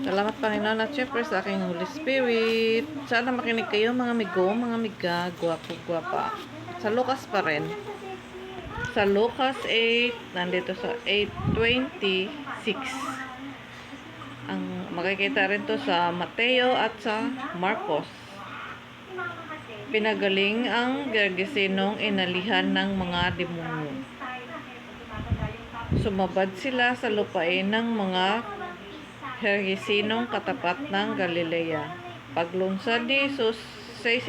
Salamat Panginoon at syempre sa aking Holy Spirit. Sana makinig kayo mga amigo, mga amiga, gwapo, gwapa. Sa Lucas pa rin. Sa Lucas 8, nandito sa 8:26. Ang makikita rin to sa Mateo at sa Marcos. Pinagaling ang Gergesenong inalihan ng mga demonyo. Sumabad sila sa lupain ng mga Gergesenong katapat ng Galilea. Paglunsad ni Jesus, siya'y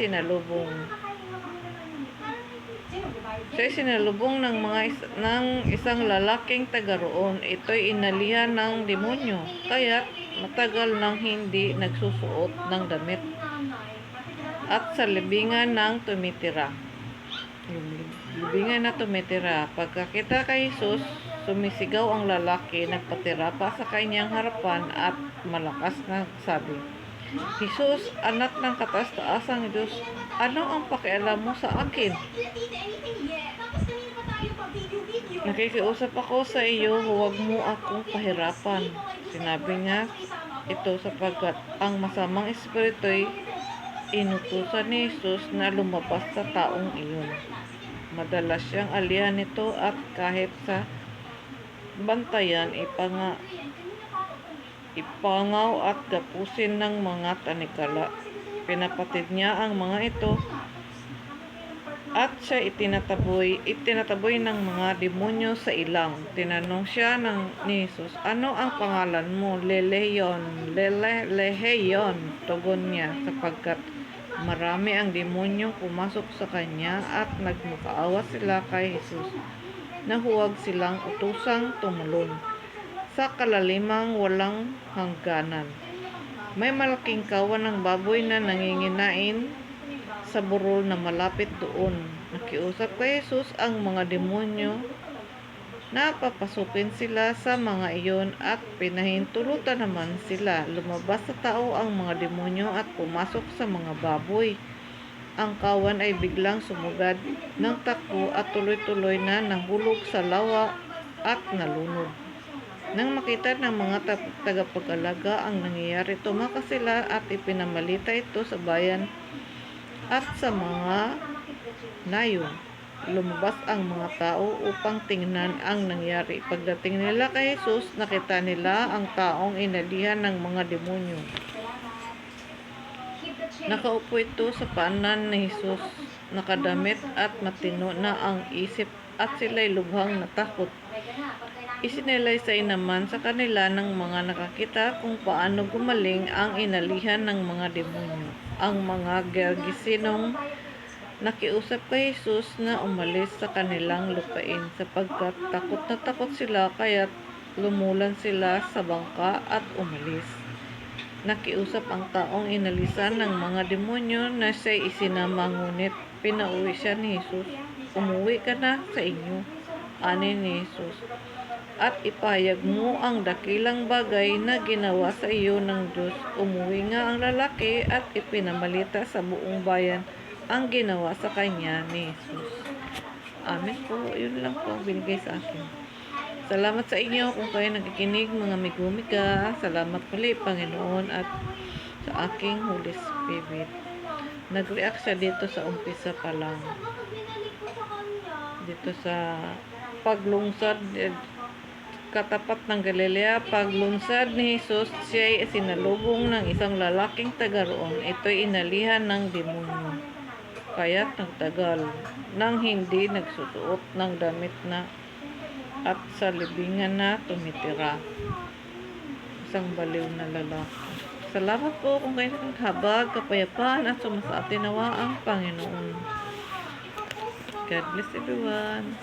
sinalubong ng isang lalaking taga roon. Ito'y inalihan ng demonyo, kaya't matagal nang hindi nagsusuot ng damit at sa libingan ng tumitira. Libingan na tumitira. Pagkakita kay Jesus, sumisigaw ang lalaki, nagpatira pa sa kanyang harapan at malakas na sabi, Jesus, anak ng kataas-taasang Diyos, ano ang pakialam mo sa akin? Nakikiusap ako sa iyo, huwag mo akong pahirapan. Sinabi niya ito sapagkat ang masamang espiritu'y inutusan ni Jesus na lumabas sa taong iyon. Madalas siyang alihan nito at kahit sa bantayan, ipangaw at gapusin ng mga tanikala. Pinapatid niya ang mga ito at siya itinataboy ng mga demonyo sa ilang. Tinanong siya ni Jesus, ano ang pangalan mo? Leheyon, tugon niya, sapagkat marami ang demonyong pumasok sa kanya at nagmakaawa sila kay Jesus na huwag silang utusang tumulon sa kalalimang walang hangganan. May malaking kawan ng baboy na nanginginain sa burol na malapit doon. Nakiusap kay Jesus ang mga demonyo na papasukin sila sa mga iyon at pinahintulutan naman sila. Lumabas sa tao ang mga demonyo at pumasok sa mga baboy. Ang kawan ay biglang sumugad ng takbo at tuloy-tuloy na nahulog sa lawa at nalunod. Nang makita ng mga tagapag-alaga ang nangyayari, tumaka sila at ipinamalita ito sa bayan at sa mga nayon. Lumabas ang mga tao upang tingnan ang nangyari. Pagdating nila kay Jesus, nakita nila ang taong inalihan ng mga demonyo. Nakaupo ito sa paanan ni Jesus, nakadamit at matino na ang isip at sila'y lubhang natakot. Isinalaysay naman sa kanila ng mga nakakita kung paano gumaling ang inalihan ng mga demonyo. Ang mga Gergesenong nakiusap kay Jesus na umalis sa kanilang lupain sapagkat takot na takot sila, kaya't lumulan sila sa bangka at umalis. Nakiusap ang taong inalisan ng mga demonyo na siya'y isinama, ngunit pinauwi siya ni Jesus. Umuwi ka na sa inyo, ani ni Jesus, at ipahayag mo ang dakilang bagay na ginawa sa iyo ng Diyos. Umuwi nga ang lalaki at ipinamalita sa buong bayan ang ginawa sa kanya ni Jesus. Amen po. Yun lang po ang binigay sa akin. Salamat sa inyo kung kayo nakikinig mga amigo-amiga. Salamat muli Panginoon at sa aking Holy Spirit. Nag-react siya dito sa umpisa pa lang. Dito sa paglungsad katapat ng Galilea. Paglunsad ni Jesus, siya'y sinalubong ng isang lalaking taga roon. Ito'y inalihan ng demonyo, kaya't nagtagal nang hindi nagsusuot ng damit na at sa libingan na tumitira. Isang baliw na lalaki. Salamat po kung kayo naghabag, kapayapaan at sumasaatin nawa ang Panginoon. God bless everyone.